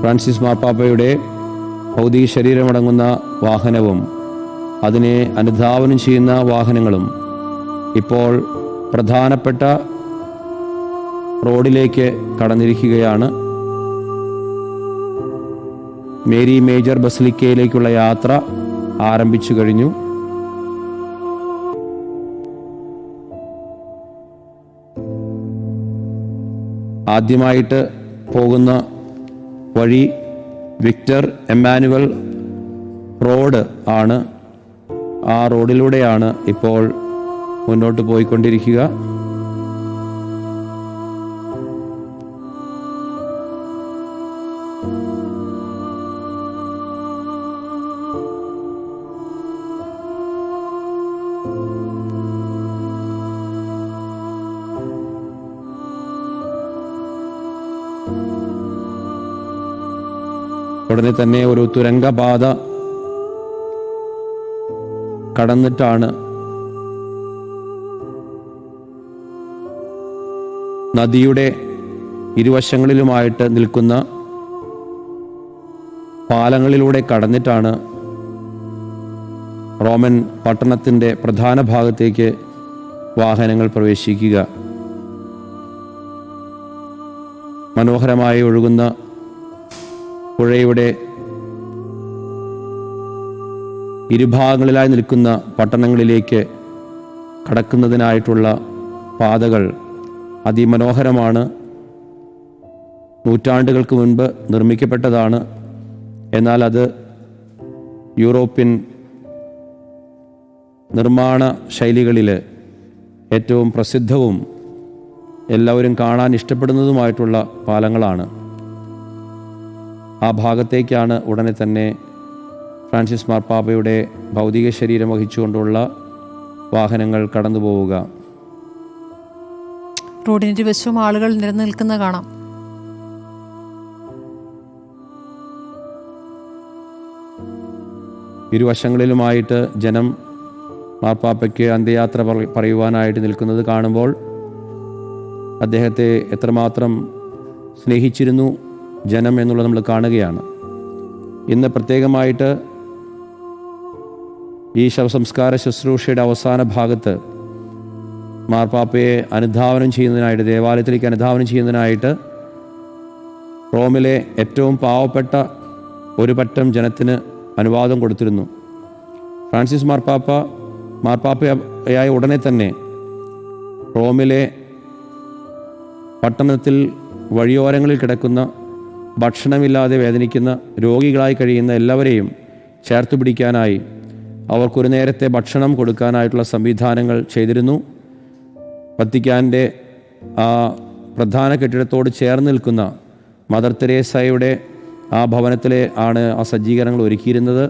Francis മാർപ്പാപ്പയുടെ ഭൗതിക ശരീരമടങ്ങുന്ന വാഹനവും അതിനെ അനുധാവനം ചെയ്യുന്ന വാഹനങ്ങളും ഇപ്പോൾ പ്രധാനപ്പെട്ട റോഡിലേക്ക് കടന്നിരിക്കുകയാണ്. മേരി മേജർ ബസിലിക്കയിലേക്കുള്ള യാത്ര ആരംഭിച്ചു കഴിഞ്ഞു. ആദ്യമായിട്ട് പോകുന്ന വഴി വിക്ടർ എമ്മാനുവൽ റോഡ് ആണ്. ആ റോഡിലൂടെയാണ് ഇപ്പോൾ മുന്നോട്ട് പോയിക്കൊണ്ടിരിക്കുക. ഉടനെ തന്നെ ഒരു തുരങ്കപാത കടന്നിട്ടാണ് നദിയുടെ ഇരുവശങ്ങളിലുമായിട്ട് നിൽക്കുന്ന പാലങ്ങളിലൂടെ കടന്നിട്ടാണ് റോമൻ പട്ടണത്തിൻ്റെ പ്രധാന ഭാഗത്തേക്ക് വാഹനങ്ങൾ പ്രവേശിക്കുക. മനോഹരമായി ഒഴുകുന്ന പുഴയുടെ ഇരുഭാഗങ്ങളിലായി നിൽക്കുന്ന പട്ടണങ്ങളിലേക്ക് കടക്കുന്നതിനായിട്ടുള്ള പാതകൾ അതിമനോഹരമാണ്. നൂറ്റാണ്ടുകൾക്ക് മുൻപ് നിർമ്മിക്കപ്പെട്ടതാണ്. എന്നാൽ അത് യൂറോപ്യൻ നിർമ്മാണ ശൈലികളിൽ ഏറ്റവും പ്രസിദ്ധവും എല്ലാവരും കാണാൻ ഇഷ്ടപ്പെടുന്നതുമായിട്ടുള്ള പാലങ്ങളാണ്. ആ ഭാഗത്തേക്കാണ് ഉടനെ തന്നെ ഫ്രാൻസിസ് മാർപ്പാപ്പയുടെ ഭൗതിക ശരീരം വഹിച്ചുകൊണ്ടുള്ള വാഹനങ്ങൾ കടന്നു പോവുക. റോഡിന് ഇരുവശവും ആളുകൾ നിലനിൽക്കുന്ന കാണാം. ഇരുവശങ്ങളിലുമായിട്ട് ജനം മാർപ്പാപ്പയ്ക്ക് അന്ത്യയാത്ര പറയുവാനായിട്ട് നിൽക്കുന്നത് കാണുമ്പോൾ അദ്ദേഹത്തെ എത്രമാത്രം സ്നേഹിച്ചിരുന്നു ജനം എന്നുള്ളത് നമ്മൾ കാണുകയാണ്. ഇന്ന് പ്രത്യേകമായിട്ട് ഈ ശവസംസ്കാര ശുശ്രൂഷയുടെ അവസാന ഭാഗത്ത് മാർപ്പാപ്പയെ അനുധാവനം ചെയ്യുന്നതിനായിട്ട്, ദേവാലയത്തിലേക്ക് അനുധാവനം ചെയ്യുന്നതിനായിട്ട് റോമിലെ ഏറ്റവും പാവപ്പെട്ട ഒരു പറ്റം ജനത്തിന് അനുവാദം കൊടുത്തിരുന്നു. ഫ്രാൻസിസ് മാർപ്പാപ്പയായ ഉടനെ തന്നെ റോമിലെ പട്ടണത്തിൽ വഴിയോരങ്ങളിൽ കിടക്കുന്ന ഭക്ഷണമില്ലാതെ വേദനിക്കുന്ന രോഗികളായി കഴിയുന്ന എല്ലാവരെയും ചേർത്ത് പിടിക്കാനായി അവർക്കൊരു നേരത്തെ ഭക്ഷണം കൊടുക്കാനായിട്ടുള്ള സംവിധാനങ്ങൾ ചെയ്തിരുന്നു. വത്തിക്കാൻ്റെ ആ പ്രധാന കെട്ടിടത്തോട് ചേർന്ന് നിൽക്കുന്ന മദർ തെരേസയുടെ ആ ഭവനത്തിലെ ആണ് ആ സജ്ജീകരണങ്ങൾ ഒരുക്കിയിരുന്നത്.